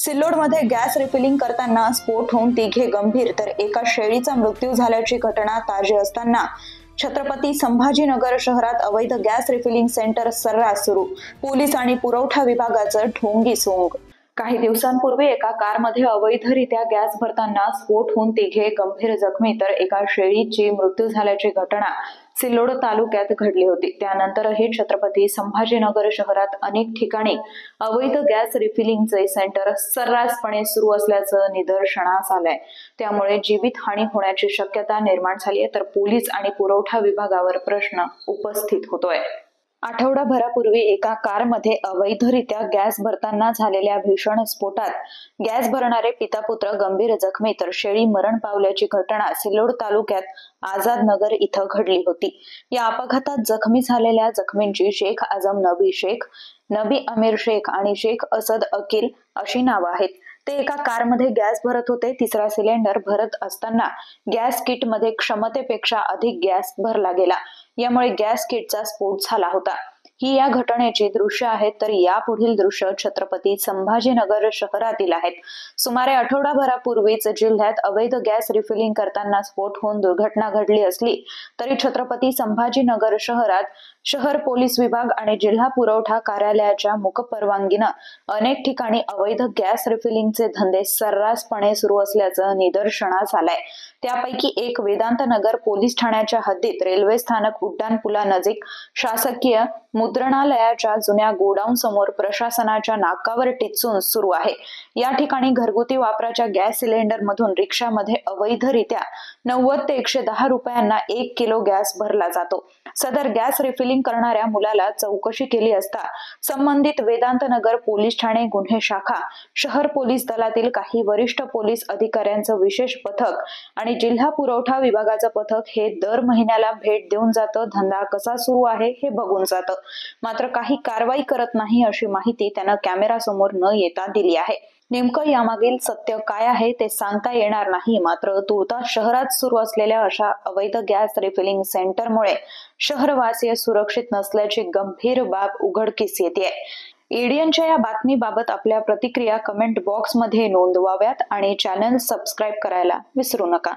सिल्लोडमध्ये gas refilling करताना स्फोट होऊन तिघे गंभीर तर एका शेळीचा मृत्यू झाल्याची घटना ताजी असताना छत्रपती संभाजीनगर शहरात अवैध गॅस रिफिलिंग सेंटर सर्रास सुरू. पोलीस आणि पुरवठा विभागाचं ढोंगी सोंग. काही दिवसांपूर्वी एका कारमध्ये अवैधरित्या गॅस भरताना स्फोट होऊन तिघे गंभीर जखमी तर एका शेळीची मृत्यू झाल्याची घटना सिल्लोड तालुक्यात घडली होती. त्यानंतरही छत्रपती संभाजीनगर शहरात अनेक ठिकाणी अवैध गॅस रिफिलिंगचे सेंटर सर्रासपणे सुरू असल्याचं निदर्शनास आलंय. त्यामुळे जीवितहानी होण्याची शक्यता निर्माण झाली आहे, तर पोलीस आणि पुरवठा विभागावर प्रश्न उपस्थित होतोय. आठवडाभरापूर्वी एका कारमध्ये अवैधरित्या गॅस भरताना झालेल्या भीषण स्फोटात गॅस भरणारे पिता-पुत्र गंभीर जखमी तर शेळी मरण पावल्याची घटना सिल्लोड तालुक्यात आझाद नगर इथं घडली होती. या अपघातात जखमी झालेल्या जखमींची शेख आझम नबी शेख, नबी अमीर शेख आणि शेख असद अकील अशी नावं आहेत. ते एका कारमध्ये गॅस भरत होते. तिसरा सिलेंडर भरत असताना गॅस किटमध्ये क्षमतेपेक्षा अधिक गॅस भरला गेला. यामुळे गॅस किटचा स्फोट झाला होता. ही या घटनेची दृश्य आहेत, तर यापुढील दृश्य छत्रपती संभाजीनगर शहरातील आहेत. सुमारे आठवडाभरापूर्वीच जिल्ह्यात अवैध गॅस रिफिलिंग करताना स्फोट होऊन दुर्घटना घडली असली तरी छत्रपती संभाजीनगर शहरात शहर पोलीस विभाग आणि जिल्हा पुरवठा कार्यालयाच्या मुख परवानगीनं अनेक ठिकाणी अवैध गॅस रिफिलिंगचे धंदे सर्रासपणे सुरू असल्याचं निदर्शनास आलंय. त्यापैकी एक वेदांतनगर पोलीस ठाण्याच्या हद्दीत रेल्वे स्थानक उड्डाणपुलानजीक शासकीय मुद्रणालयाच्या जुन्या गोडाऊन समोर प्रशासनाच्या नाकावर टिच्चून सुरू आहे. या ठिकाणी घरगुती वापराच्या गॅस सिलेंडर मधून रिक्षामध्ये अवैधरित्या 90 ते 110 रुपयांना 1 किलो गॅस भरला जातो. सदर गॅस रिफिलिंग करणाऱ्या मुलाला चौकशी केली असता संबंधित वेदांतनगर पोलीस ठाणे गुन्हे शाखा, शहर पोलीस दलातील काही वरिष्ठ पोलीस अधिकाऱ्यांचं विशेष पथक आणि जिल्हा पुरवठा विभागाचं पथक हे दर महिन्याला भेट देऊन जातं. धंदा कसा सुरू आहे हे बघून जातं, मात्र काही कारवाई करत नाही अशी माहिती त्यानं कॅमेरासमोर न येता दिली आहे. नेमकं यामागील सत्य काय आहे ते सांगता येणार नाही, मात्र तुर्तास शहरात सुरू असलेल्या अशा अवैध गॅस रिफिलिंग सेंटरमुळे शहरवासीय सुरक्षित नसल्याची गंभीर बाब उघडकीस येते. एडीएनच्या या बातमीबाबत आपल्या प्रतिक्रिया कमेंट बॉक्समध्ये नोंदवाव्यात आणि चॅनल सबस्क्राईब करायला विसरू नका.